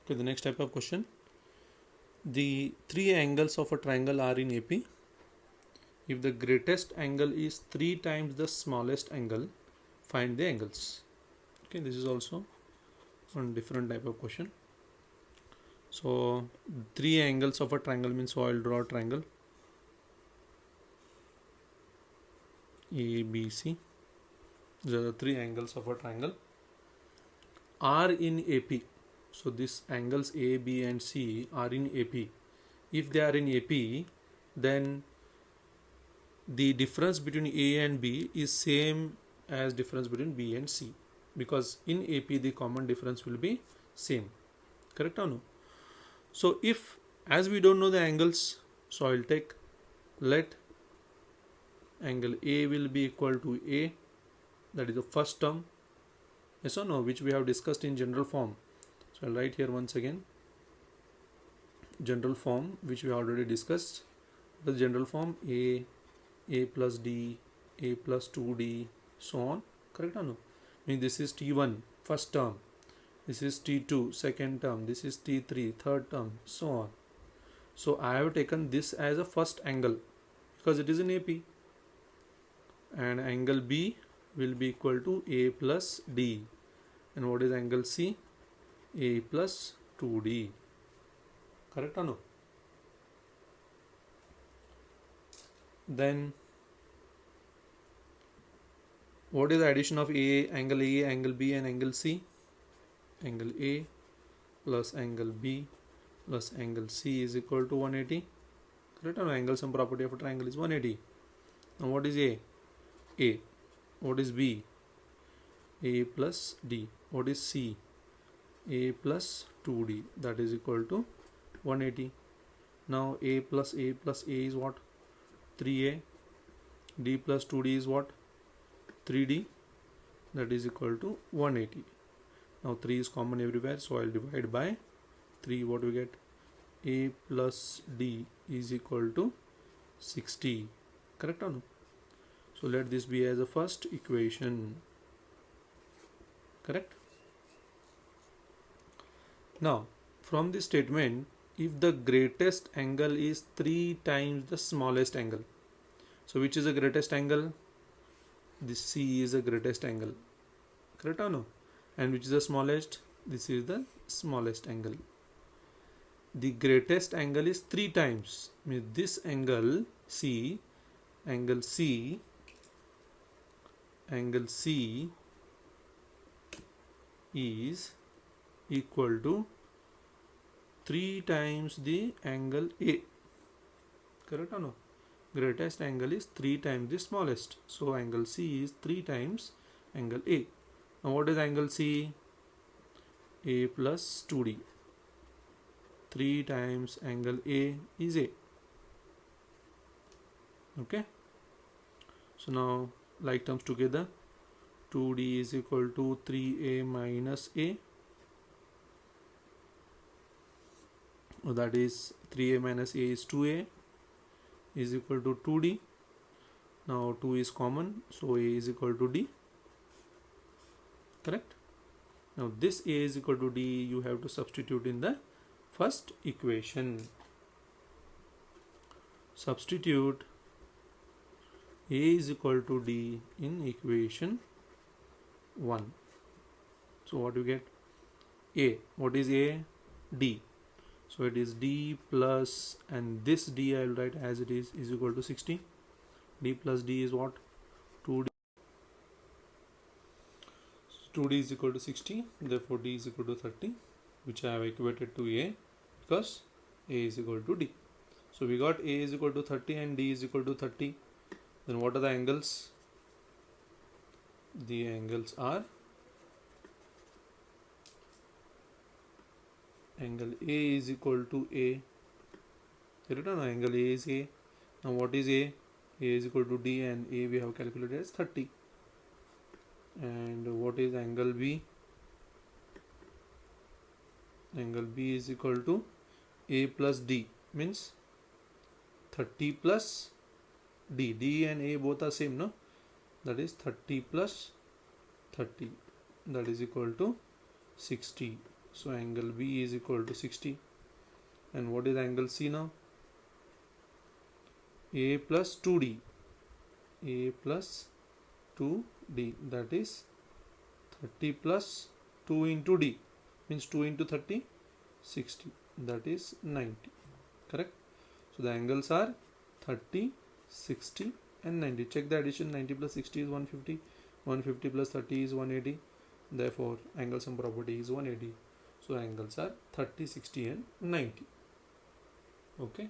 Okay, the next type of question. The three angles of a triangle are in AP. If the greatest angle is 3 times the smallest angle, find the angles. Okay, this is also one different type of question. So three angles of a triangle means, so I'll draw a triangle ABC. There are three angles of a triangle are in AP. So these angles A, B and C are in AP. If they are in AP, then the difference between A and B is same as difference between B and C, because in AP the common difference will be same. Correct or no? So if, as we don't know the angles, so I'll take, let angle A will be equal to A, that is the first term, yes or no, which we have discussed in general form. So I'll write here once again general form which we already discussed. The general form A plus D, A plus 2D, so on. Correct or no? I mean, this is T1 first term, this is T2 second term, this is T3 third term, so on. So I have taken this as a first angle because it is in AP, and angle B will be equal to A plus D. And what is angle C? A plus 2D. Correct or no? Then what is the addition of angle A, angle B and angle C? Angle A plus angle B plus angle C is equal to 180. Correct or no? Angle sum property of a triangle is 180. Now what is A? A. What is B? A plus D. What is C? A plus 2D, that is equal to 180. Now A plus A plus A is what? 3A. D plus 2D is what? 3D, that is equal to 180. Now 3 is common everywhere, so I'll divide by 3. What we get? A plus D is equal to 60. Correct or no? So let this be as a first equation. Correct? Now from this statement, if the greatest angle is 3 times the smallest angle, so which is the greatest angle? This C is the greatest angle. Correct or no? And which is the smallest? This is the smallest angle. The greatest angle is 3 times, means this angle C, angle C is equal to 3 times the angle A. Correct or no? Greatest angle is 3 times the smallest, so angle C is 3 times angle A. Now what is angle C? A plus 2D. 3 times angle A is A. Okay, so now like terms together, 2D is equal to 3A minus A, so that is 3A minus A is 2A, is equal to 2D. Now 2 is common, so A is equal to D. Correct? Now this A is equal to D you have to substitute in the first equation. Substitute A is equal to D in equation 1. So what do you get? A. What is A? D. So it is D plus, and this D I will write as it is equal to 60. D plus D is what? 2D. 2D is equal to 60. Therefore D is equal to 30, which I have equated to A because A is equal to D. So we got A is equal to 30 and D is equal to 30. Then what are the angles? The angles are angle A is equal to A. Angle A is A. Now what is A? A is equal to D, and A we have calculated as 30. And what is angle B? Angle B is equal to A plus D, means 30 plus D. D and A both are same, no? That is 30 plus 30, that is equal to 60. So angle B is equal to 60. And what is angle C now? A plus 2D. A plus 2D, that is 30 plus 2 into D, means 2 into 30, 60, that is 90. Correct? So the angles are 30, 60 and 90. Check the addition. 90 plus 60 is 150. 150 plus 30 is 180. Therefore angle sum property is 180. So angles are 30, 60 and 90. Okay.